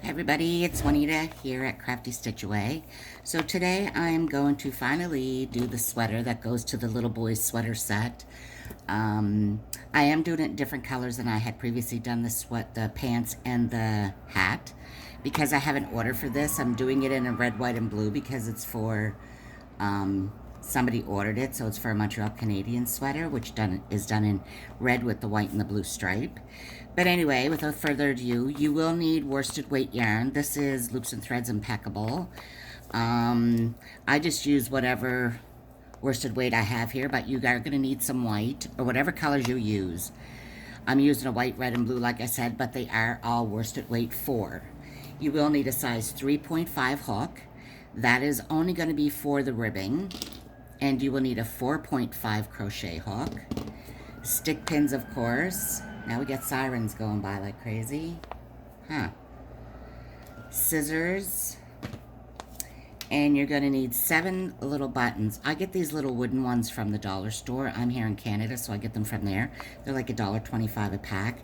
Hi everybody, it's Juanita here at Crafty Stitch Away. So today I'm going to finally do the sweater that goes to the little boy's sweater set. I am doing it in different colors than I had previously done the pants and the hat. Because I have an order for this, I'm doing it in a red, white, and blue because it's for, somebody ordered it, so it's for a Montreal Canadians sweater, which is done in red with the white and the blue stripe. But anyway, without further ado, you will need worsted weight yarn. This is Loops and Threads Impeccable. I just use whatever worsted weight I have here, but you are going to need some white, or whatever colors you use. I'm using a white, red, and blue, like I said, but they are all worsted weight 4. You will need a size 3.5 hook. That is only going to be for the ribbing. And you will need a 4.5 crochet hook. Stick pins, of course. Now we got sirens going by like crazy. Scissors. And you're going to need 7 little buttons. I get these little wooden ones from the dollar store. I'm here in Canada, so I get them from there. They're like $1.25 a pack.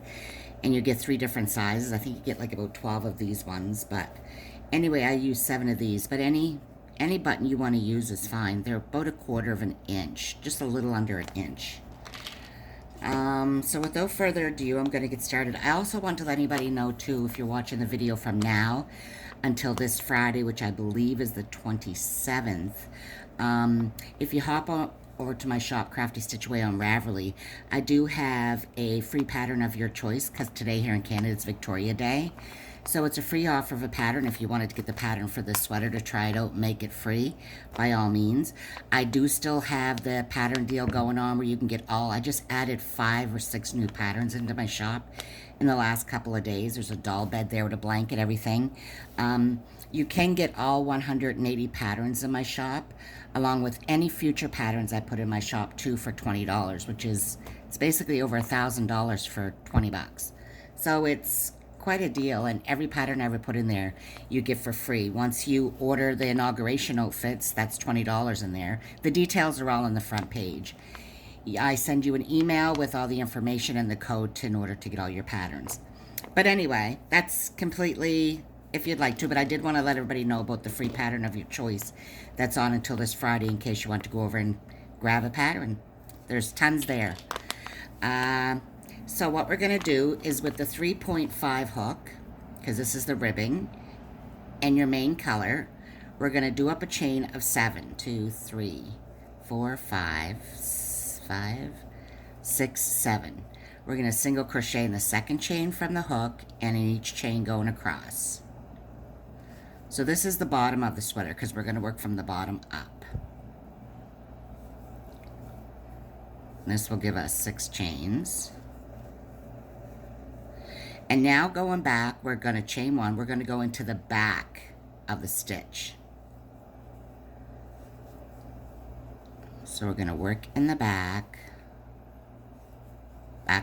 And you get 3 different sizes. I think you get like about 12 of these ones. But anyway, I use 7 of these. But any button you want to use is fine. They're about 1/4 of an inch. Just a little under an inch. So without further ado, I'm going to get started. I also want to let anybody know, too, if you're watching the video from now until this Friday, which I believe is the 27th, if you hop on over to my shop, Crafty Stitch Away on Ravelry, I do have a free pattern of your choice, because today here in Canada it's Victoria Day. So it's a free offer of a pattern. If you wanted to get the pattern for this sweater to try it out and make it free, by all means. I do still have the pattern deal going on where you can get I just added 5 or 6 new patterns into my shop in the last couple of days. There's a doll bed there with a blanket, everything. You can get all 180 patterns in my shop, along with any future patterns I put in my shop too for $20, which is, it's basically over $1,000 for 20 bucks. So it's quite a deal, and every pattern I ever put in there you get for free. Once you order the inauguration outfits, that's $20 in there. The details are all on the front page. I send you an email with all the information and the code in order to get all your patterns. But anyway, that's completely if you'd like to, but I did want to let everybody know about the free pattern of your choice that's on until this Friday in case you want to go over and grab a pattern. There's tons there. So what we're going to do is with the 3.5 hook, because this is the ribbing, and your main color, we're going to do up a chain of 7. 2, 3, 4, 5, 6, 7. We're going to single crochet in the second chain from the hook and in each chain going across. So this is the bottom of the sweater because we're going to work from the bottom up. And this will give us 6 chains. And now going back, we're going to chain 1. We're going to go into the back of the stitch. So we're going to work in the back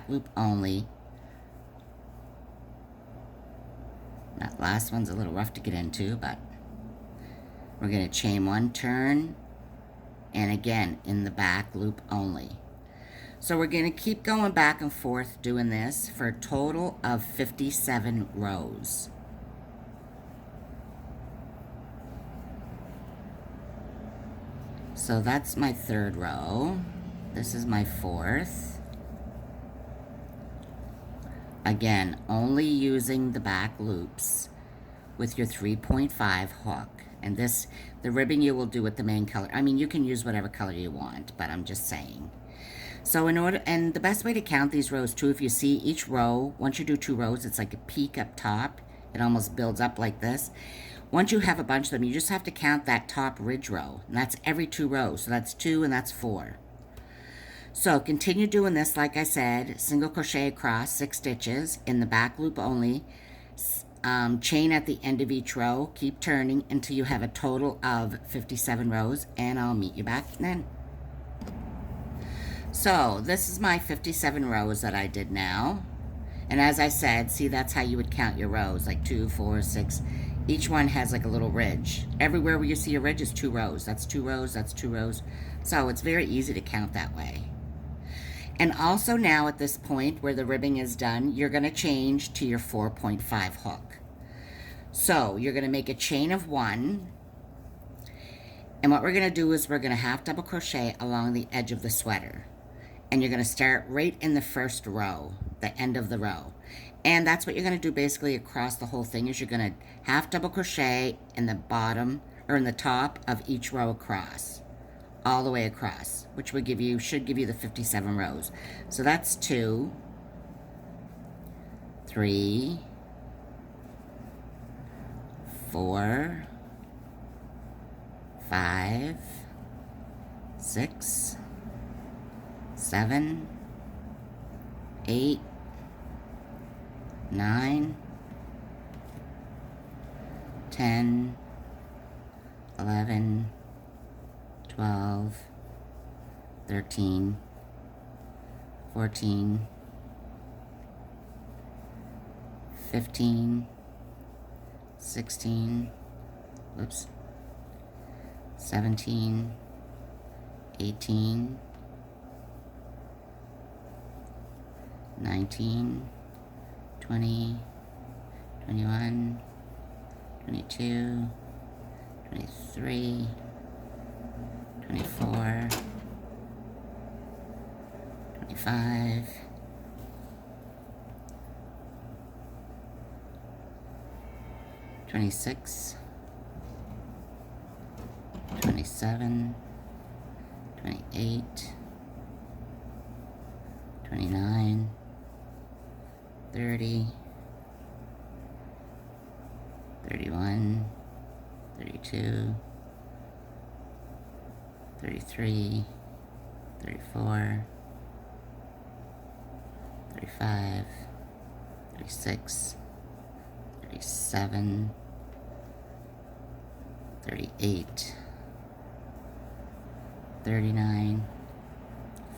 loop only. That last one's a little rough to get into, but we're going to chain 1 turn, and again in the back loop only. So we're going to keep going back and forth doing this for a total of 57 rows. So that's my 3rd row. This is my 4th. Again, only using the back loops with your 3.5 hook. And this, the ribbing you will do with the main color. I mean, you can use whatever color you want, but I'm just saying. So and the best way to count these rows too, if you see each row, once you do 2 rows, it's like a peak up top. It almost builds up like this. Once you have a bunch of them, you just have to count that top ridge row. And that's every 2 rows. So that's 2 and that's 4. So continue doing this, like I said, single crochet across 6 stitches in the back loop only. Chain at the end of each row. Keep turning until you have a total of 57 rows, and I'll meet you back then. So this is my 57 rows that I did now. And as I said, see, that's how you would count your rows, like 2, 4, 6. Each one has like a little ridge. Everywhere where you see a ridge is 2 rows. That's 2 rows, that's 2 rows. So it's very easy to count that way. And also now at this point where the ribbing is done, you're going to change to your 4.5 hook. So you're going to make a chain of 1. And what we're going to do is we're going to half double crochet along the edge of the sweater. And you're going to start right in the first row, the end of the row. And that's what you're going to do basically across the whole thing, is you're going to half double crochet in the bottom, or in the top of each row across, all the way across, which would give you, should give you the 57 rows. So that's 2, 3, 4, 5, 6, 7, 8, 9, 10, 11, 12, 13, 14, 15, 16, whoops, 17, 18, 19, 20, 21, 22, 23, 24, 25, 26, 27, 28, 29, 30, 31, 32, 33, 34, 35, 36, 37, 38, 39,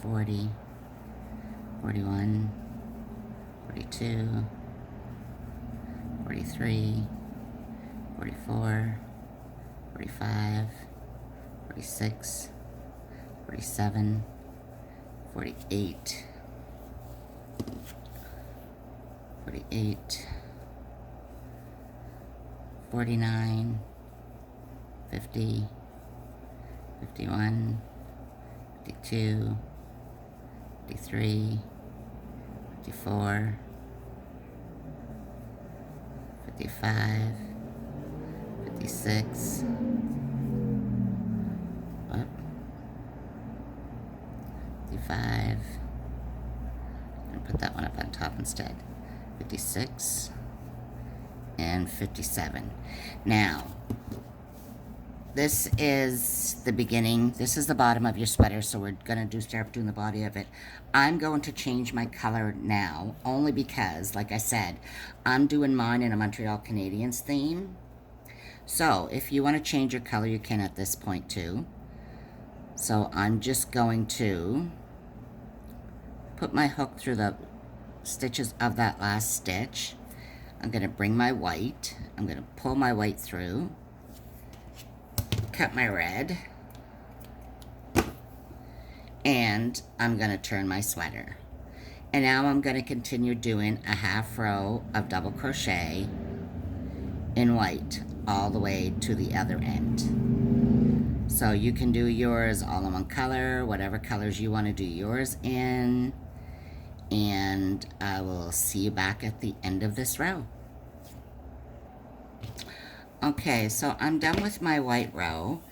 40, 41, 42, 43, 44, 45, 46, 47, 48, 48, 49, 50, 51, 52, 53, 54, 55, 56, what? 55, and put that one up on top instead. 56 and 57. Now, this is the beginning. This is the bottom of your sweater, so we're going to start doing the body of it. I'm going to change my color now, only because, like I said, I'm doing mine in a Montreal Canadians theme. So, if you want to change your color, you can at this point too. So, I'm just going to put my hook through the stitches of that last stitch. I'm going to bring my white. I'm going to pull my white through. Cut my red, and I'm going to turn my sweater. And now I'm going to continue doing a half row of double crochet in white all the way to the other end. So you can do yours all in one color, whatever colors you want to do yours in, and I will see you back at the end of this row. Okay, so I'm done with my white row.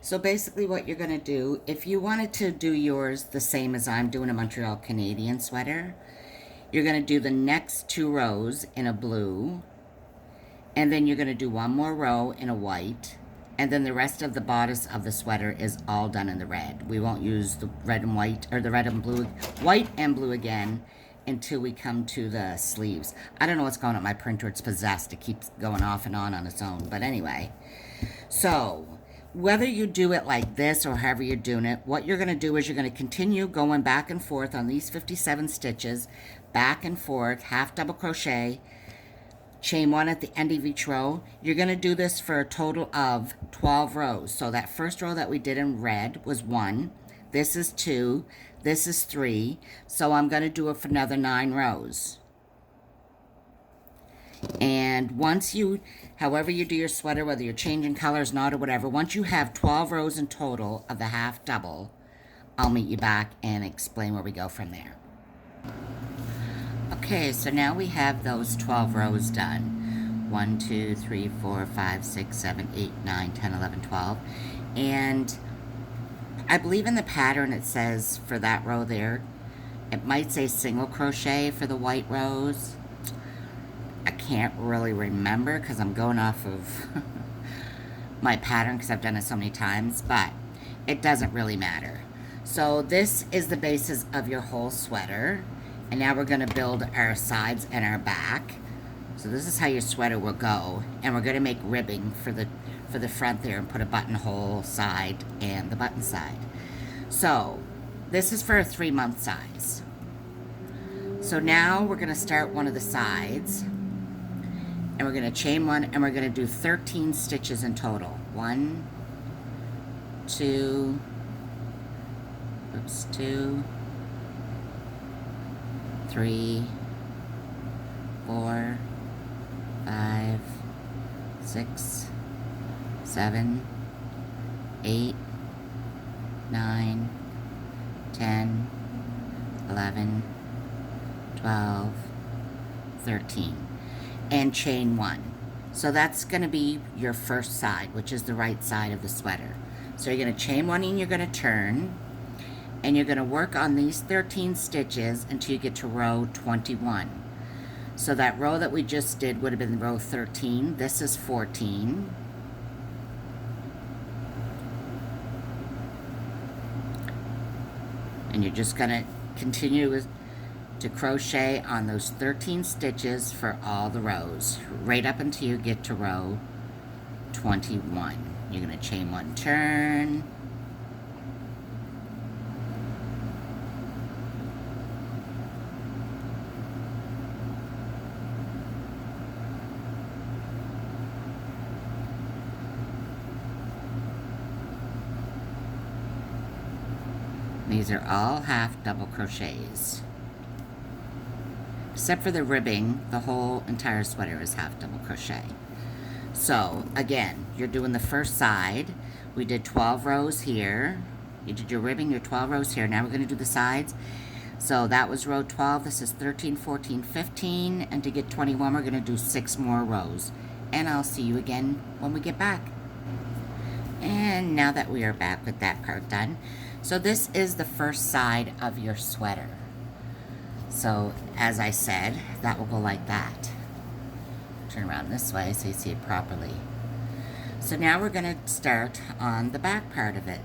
So basically what you're going to do, if you wanted to do yours the same as I'm doing a Montreal Canadian sweater, you're going to do the next 2 rows in a blue, and then you're going to do one more row in a white, and then the rest of the bodice of the sweater is all done in the red. We won't use the red and white, or the red and blue, white and blue again, until we come to the sleeves. I don't know what's going on with my printer. It's possessed. It keeps going off and on its own. But anyway, so whether you do it like this or however you're doing it, what you're going to do is you're going to continue going back and forth on these 57 stitches, back and forth, half double crochet, chain 1 at the end of each row. You're going to do this for a total of 12 rows. So that first row that we did in red was 1. This is 2. This is 3. So I'm going to do it for another 9 rows. And once you, however you do your sweater, whether you're changing colors, not or whatever, once you have 12 rows in total of the half double, I'll meet you back and explain where we go from there. Okay, so now we have those 12 rows done. 1, 2, 3, 4, 5, 6, 7, 8, 9, 10, 11, 12. And I believe in the pattern it says for that row there, it might say single crochet for the white rows. I can't really remember because I'm going off of my pattern because I've done it so many times, but it doesn't really matter. So this is the basis of your whole sweater. And now we're going to build our sides and our back. So this is how your sweater will go. And we're going to make ribbing for the front there and put a buttonhole side and the button side. So this is for a 3-month size. So now we're going to start one of the sides. And we're going to chain one and we're going to do 13 stitches in total. 1, 2, 3, 4, 5, 6, 7, 8, 9, 10, 11, 12, 13. And chain one. So that's going to be your first side, which is the right side of the sweater. So you're going to chain one and you're going to turn. And you're going to work on these 13 stitches until you get to row 21. So that row that we just did would have been row 13. This is 14. And you're just going to continue to crochet on those 13 stitches for all the rows, right up until you get to row 21. You're going to chain one, turn. These are all half double crochets. Except for the ribbing, the whole entire sweater is half double crochet. So again, you're doing the first side. We did 12 rows here. You did your ribbing, your 12 rows here. Now we're going to do the sides. So that was row 12. This is 13, 14, 15. And to get 21, we're going to do 6 more rows. And I'll see you again when we get back. And now that we are back with that part done, so this is the first side of your sweater. So as I said, that will go like that. Turn around this way so you see it properly. So now we're going to start on the back part of it.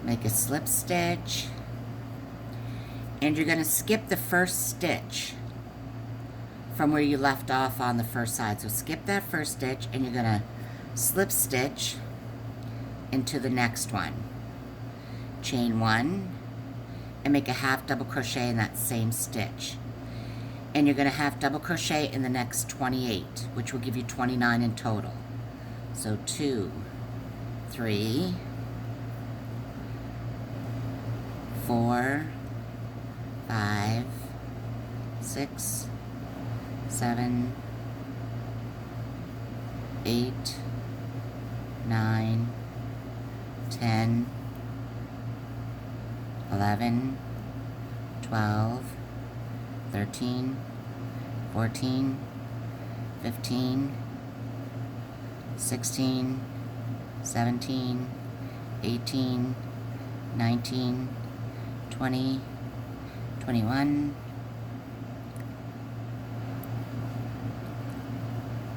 Make a slip stitch. And you're going to skip the first stitch from where you left off on the first side. So skip that first stitch and you're going to slip stitch into the next one. Chain one and make a half double crochet in that same stitch. And you're going to half double crochet in the next 28, which will give you 29 in total. So 2, 3, 4, 5, 6, 7, 8, 9, 10, 11, 12, 13, 14, 15, 16, 17, 18, 19, 20, 21,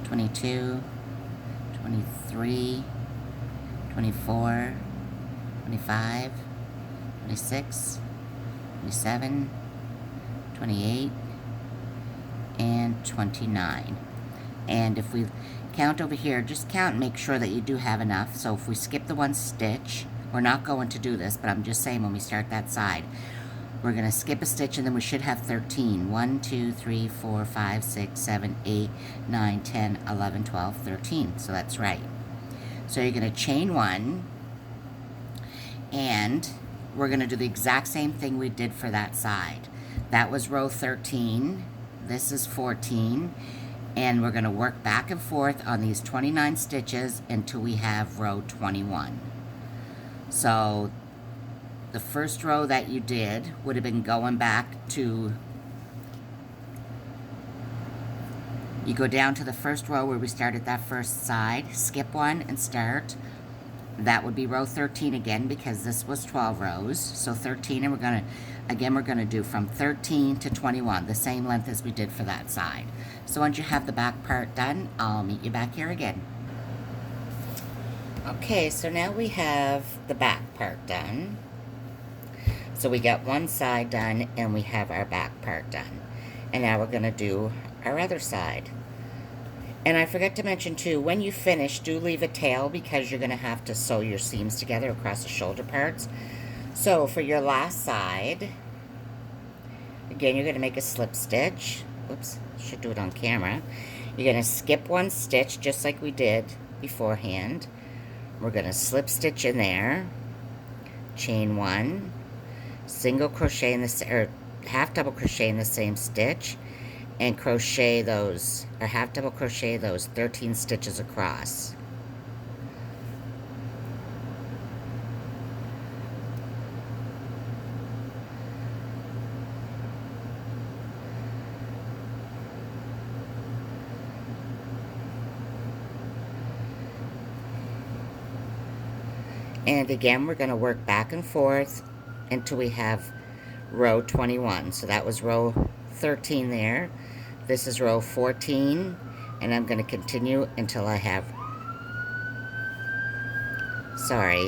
22, 23, 24, 25, 26, 27, 28, and 29. And if we count over here, just count and make sure that you do have enough. So if we skip the one stitch, we're not going to do this, but I'm just saying when we start that side, we're going to skip a stitch and then we should have 13. 1, 2, 3, 4, 5, 6, 7, 8, 9, 10, 11, 12, 13. So that's right. So you're going to chain one and we're going to do the exact same thing we did for that side. That was row 13. this is 14, and we're going to work back and forth on these 29 stitches until we have row 21. So the first row that you did would have been going back to, you go down to the first row where we started that first side, skip one and start. That would be row 13 again, because this was 12 rows. So 13, and we're gonna do from 13 to 21, the same length as we did for that side. So once you have the back part done, I'll meet you back here again. Okay, so now we have the back part done. So we got one side done and we have our back part done. And now we're gonna do our other side. And I forgot to mention too, when you finish, do leave a tail, because you're going to have to sew your seams together across the shoulder parts. So for your last side, again, you're going to make a slip stitch. Oops, should do it on camera. You're going to skip one stitch just like we did beforehand. We're going to slip stitch in there, chain one, single crochet in the, or half double crochet in the same stitch, and crochet those, or half double crochet those 13 stitches across. And again, we're going to work back and forth until we have row 21. So that was row 13 there. This is row 14, and I'm going to continue until I have, sorry,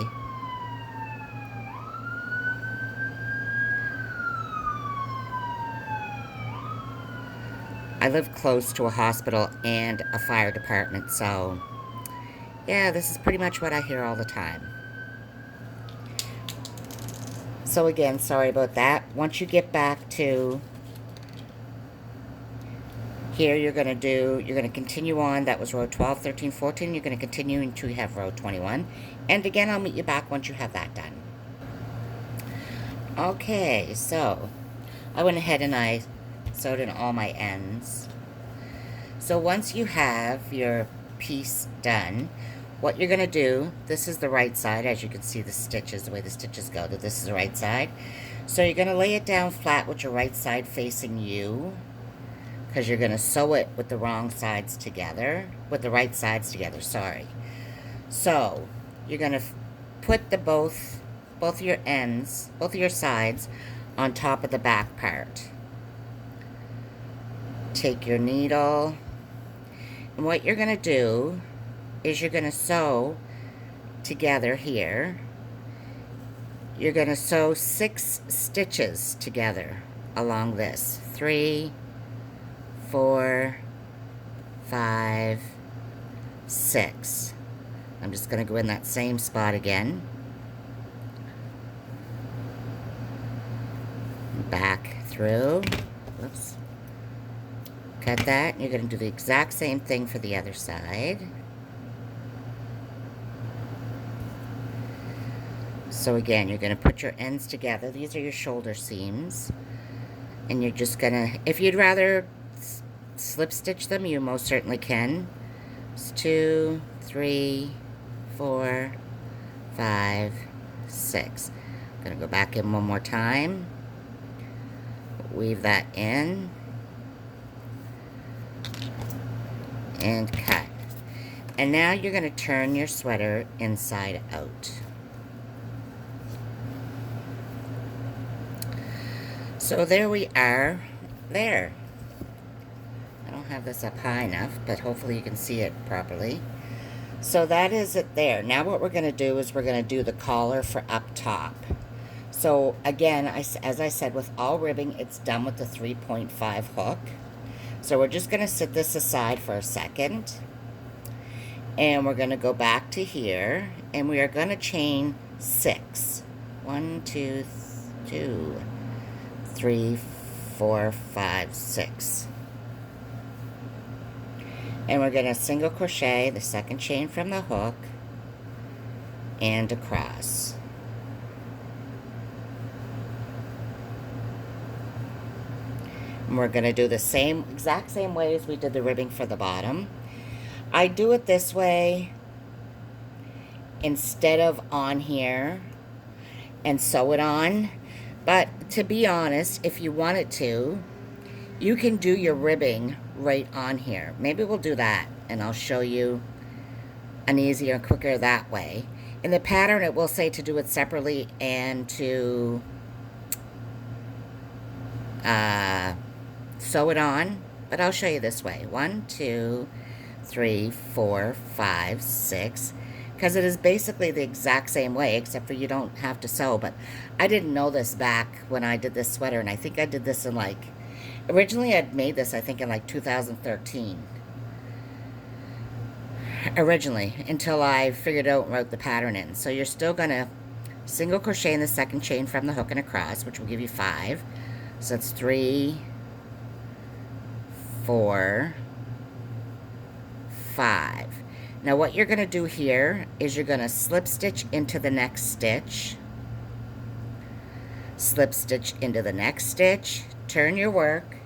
I live close to a hospital and a fire department, so yeah, this is pretty much what I hear all the time. So again, sorry about that. Once you get back to here, you're going to continue on. That was row 12, 13, 14. You're going to continue until you have row 21. And again, I'll meet you back once you have that done. Okay, so I went ahead and I sewed in all my ends. So once you have your piece done, what you're going to do, this is the right side. As you can see the stitches, the way the stitches go, that this is the right side. So you're going to lay it down flat with your right side facing you, because you're going to sew it with the wrong sides together, with the right sides together, sorry. So you're going to put the both your ends, both of your sides on top of the back part. Take your needle, and what you're going to do is you're going to sew together here. You're going to sew 6 stitches together along this. 3, 4, 5, 6. I'm just going to go in that same spot again. Back through. Whoops. Cut that. You're going to do the exact same thing for the other side. So again, you're going to put your ends together. These are your shoulder seams. And you're just going to, if you'd rather slip stitch them, you most certainly can. It's 2, 3, 4, 5, 6. I'm going to go back in one more time. Weave that in. And cut. And now you're going to turn your sweater inside out. So there we are. There. I don't have this up high enough, but hopefully you can see it properly. So that is it there. Now what we're going to do is we're going to do the collar for up top. So again, as I said, with all ribbing, it's done with the 3.5 hook. So we're just going to set this aside for a second. And we're going to go back to here. And we are going to chain 6. 1, 2, 3, 4, 5, 6. And we're going to single crochet the second chain from the hook and across. And we're going to do the exact same way as we did the ribbing for the bottom. I do it this way instead of on here and sew it on. But to be honest, if you wanted to, you can do your ribbing right on here. Maybe we'll do that, and I'll show you an easier and quicker that way. In the pattern, it will say to do it separately and to sew it on, but I'll show you this way. 1, 2, 3, 4, 5, 6, because it is basically the exact same way, except for you don't have to sew. But I didn't know this back when I did this sweater, and I think I did this in like, originally I'd made this, I think, in like 2013. Originally, until I figured out and wrote the pattern in. So you're still gonna single crochet in the second chain from the hook and across, which will give you 5. So it's 3, 4, 5. Now what you're gonna do here is you're gonna slip stitch into the next stitch, slip stitch into the next stitch, turn your work,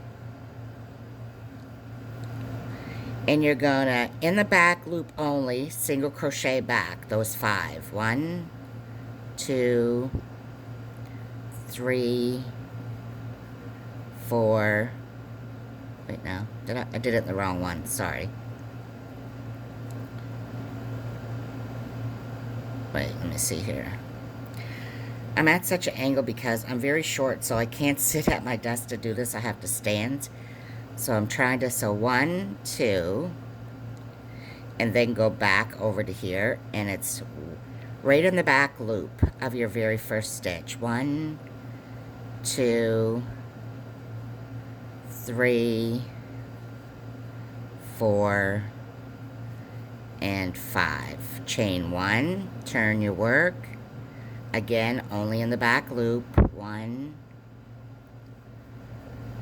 and you're gonna, in the back loop only, single crochet back those 5. 1, 2, 3, 4. Wait, now, I did it in the wrong one, sorry. Wait, let me see here. I'm at such an angle because I'm very short, so I can't sit at my desk to do this. I have to stand. So I'm trying to sew 1, 2, and then go back over to here, and it's right in the back loop of your very first stitch. 1, 2, 3, 4, and 5. Chain 1, turn your work. Again, only in the back loop. 1,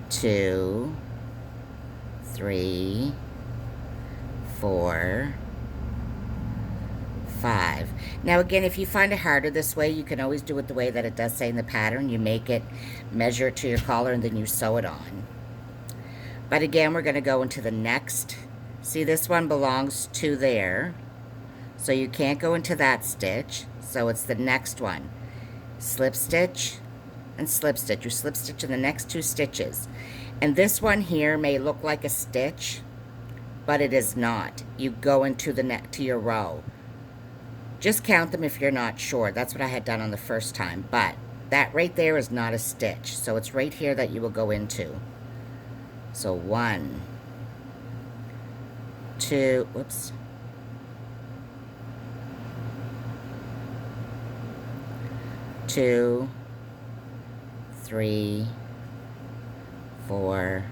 2, 3, 4, 5. Now again, if you find it harder this way, you can always do it the way that it does say in the pattern. You make it, measure it to your collar, and then you sew it on. But again, we're going to go into the next. See, this one belongs to there, so you can't go into that stitch. So it's the next one. Slip stitch and slip stitch. You slip stitch in the next 2 stitches. And this one here may look like a stitch, but it is not. You go into the to your row. Just count them if you're not sure. That's what I had done on the first time. But that right there is not a stitch. So it's right here that you will go into. So 1, 2, whoops. 2, 3, 4,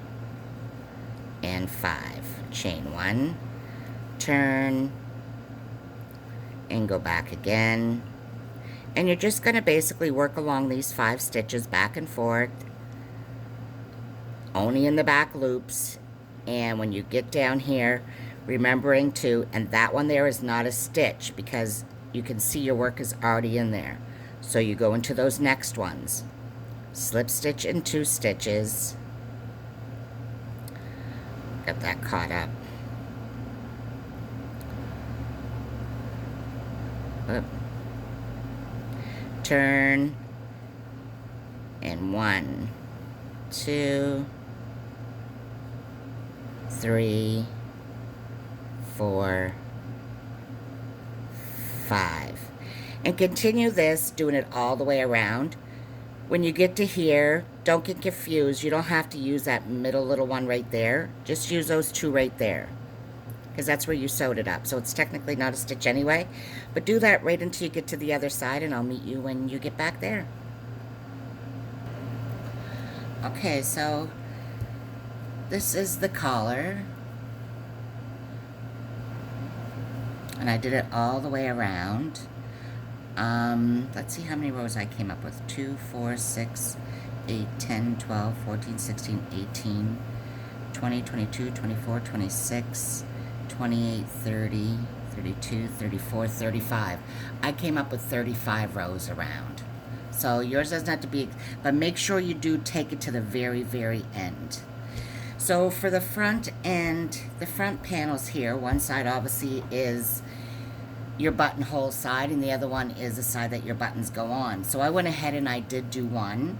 and 5. Chain 1, turn, and go back again. And you're just going to basically work along these 5 stitches back and forth, only in the back loops. And when you get down here, remembering to, and that one there is not a stitch because you can see your work is already in there. So you go into those next ones. Slip stitch in 2 stitches. Get that caught up. Oop. Turn. And 1, 2, 3, 4, 5. And continue this, doing it all the way around. When you get to here, don't get confused. You don't have to use that middle little one right there. Just use those 2 right there, because that's where you sewed it up. So it's technically not a stitch anyway. But do that right until you get to the other side, and I'll meet you when you get back there. Okay, so this is the collar. And I did it all the way around. Let's see how many rows I came up with. 2, 4, 6, 8, 10, 12, 14, 16, 18, 20, 22, 24, 26, 28, 30, 32, 34, 35. I came up with 35 rows around. So yours doesn't have to be, but make sure you do take it to the very, very end. So for the front end, the front panels here, one side obviously is your buttonhole side and the other one is the side that your buttons go on. So I went ahead and I did do one.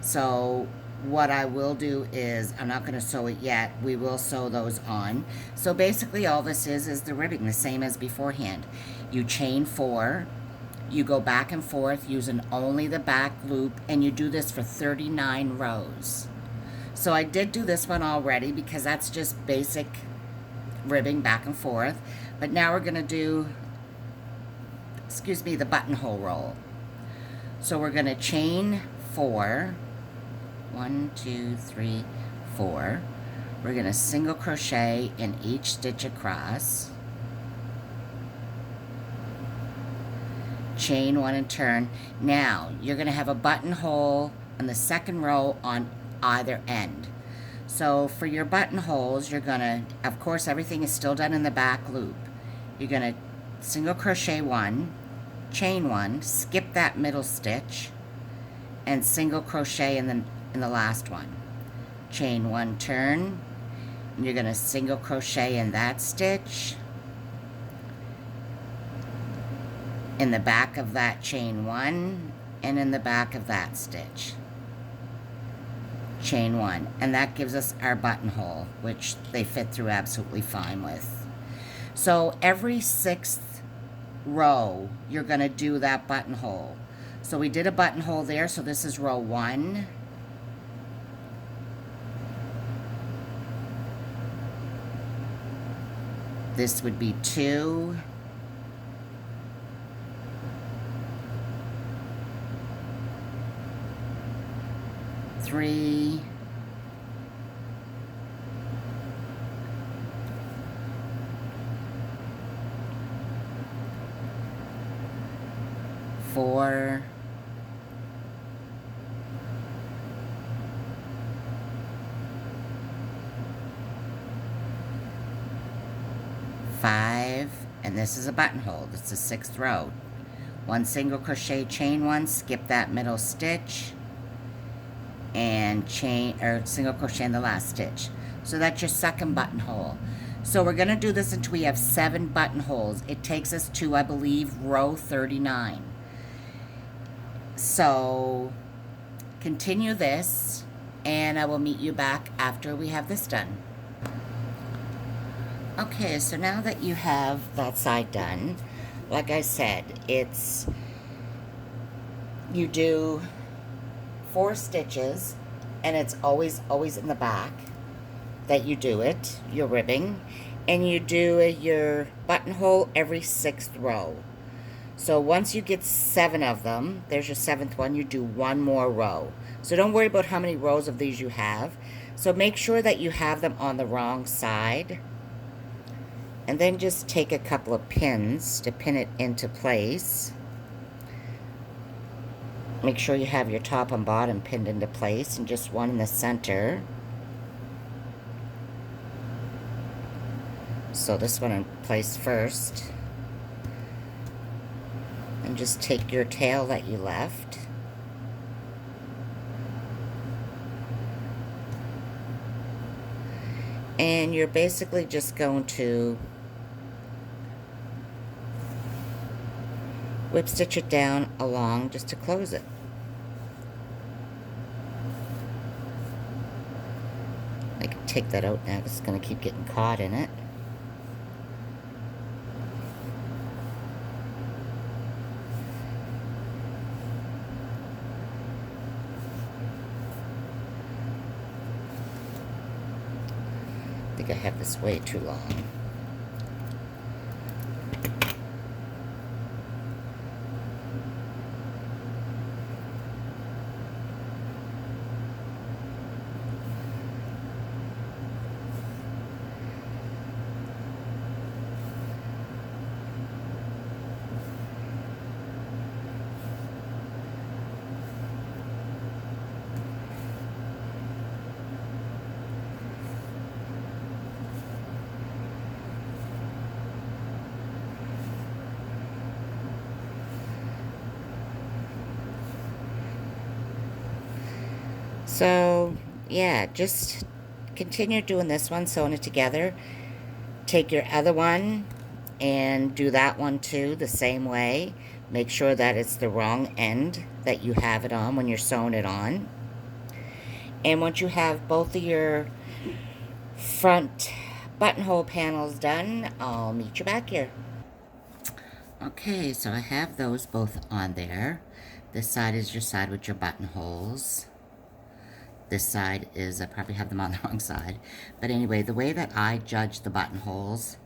So what I will do is, I'm not going to sew it yet, we will sew those on. So basically all this is the ribbing, the same as beforehand. You chain 4, you go back and forth using only the back loop, and you do this for 39 rows. So I did do this one already because that's just basic ribbing back and forth. But now we're going to do, the buttonhole roll. So we're going to chain 4, 1, 2, 3, 4. We're going to single crochet in each stitch across. Chain 1 and turn. Now you're going to have a buttonhole on the second row on either end. So for your buttonholes, you're going to, of course, everything is still done in the back loop. You're going to single crochet 1, chain 1, skip that middle stitch, and single crochet in the last one. Chain 1, turn, and you're going to single crochet in that stitch, in the back of that chain 1, and in the back of that stitch. Chain 1, and that gives us our buttonhole, which they fit through absolutely fine with. So every 6th row, you're going to do that buttonhole. So we did a buttonhole there, so this is row 1. This would be 2. 3. 4. 5, and this is a buttonhole. This is the 6th row. 1 single crochet, chain 1, skip that middle stitch, and chain or single crochet in the last stitch. So that's your second buttonhole. So we're going to do this until we have 7 buttonholes. It takes us to, I believe, row 39. So continue this, and I will meet you back after we have this done. Okay, so now that you have that side done, like I said, it's, you do 4 stitches, and it's always in the back that you do it, your ribbing, and you do your buttonhole every 6th row. So once you get 7 of them, there's your 7th one, you do 1 more row. So don't worry about how many rows of these you have. So make sure that you have them on the wrong side. And then just take a couple of pins to pin it into place. Make sure you have your top and bottom pinned into place, and just one in the center. So this one in place first. And just take your tail that you left. And you're basically just going to whip stitch it down along just to close it. I can take that out now because it's going to keep getting caught in it. I think I have this way too long. So, yeah, just continue doing this one, sewing it together. Take your other one and do that one too the same way. Make sure that it's the wrong end that you have it on when you're sewing it on. And once you have both of your front buttonhole panels done, I'll meet you back here. Okay, so I have those both on there. This side is your side with your buttonholes. This side is, I probably have them on the wrong side. But anyway, the way that I judge the buttonholes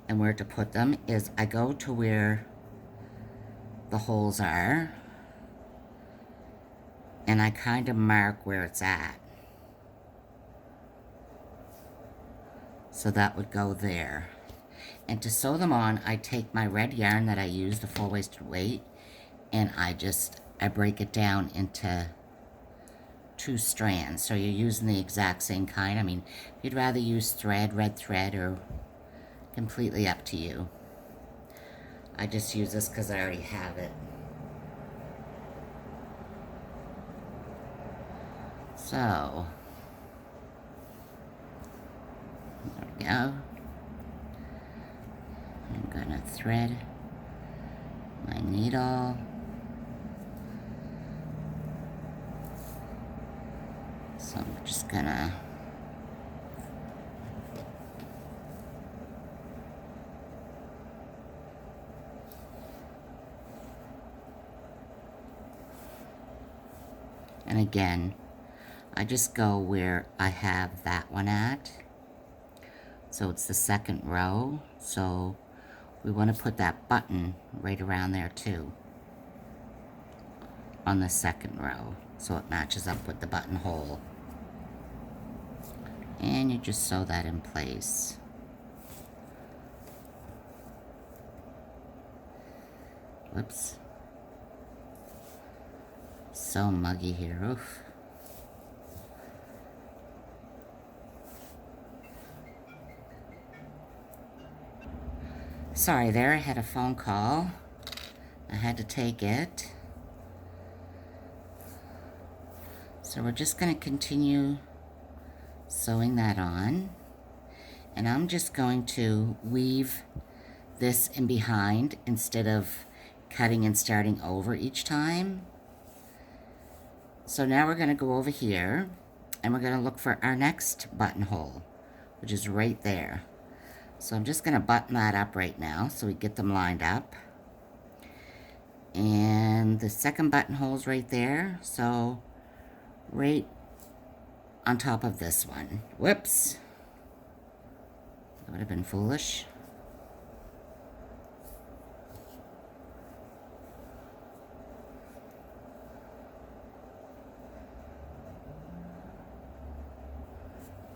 and where to put them is I go to where the holes are and I kind of mark where it's at. So that would go there. And to sew them on, I take my red yarn that I use, the full-waisted weight, and I break it down into 2 strands. So you're using the exact same kind. I mean, if you'd rather use thread, red thread, or completely up to you. I just use this because I already have it. So, there we go. I'm gonna thread my needle. So I'm just gonna and again, I just go where I have that one at. So it's the second row. So we want to put that button right around there too, on the second row, so it matches up with the buttonhole. And you just sew that in place. Whoops. So muggy here, oof. Sorry there, I had a phone call. I had to take it. So we're just going to continue sewing that on. And I'm just going to weave this in behind instead of cutting and starting over each time. So now we're going to go over here and we're going to look for our next buttonhole, which is right there. So I'm just going to button that up right now so we get them lined up. And the second buttonhole's right there, so right on top of this one. Whoops. That would have been foolish.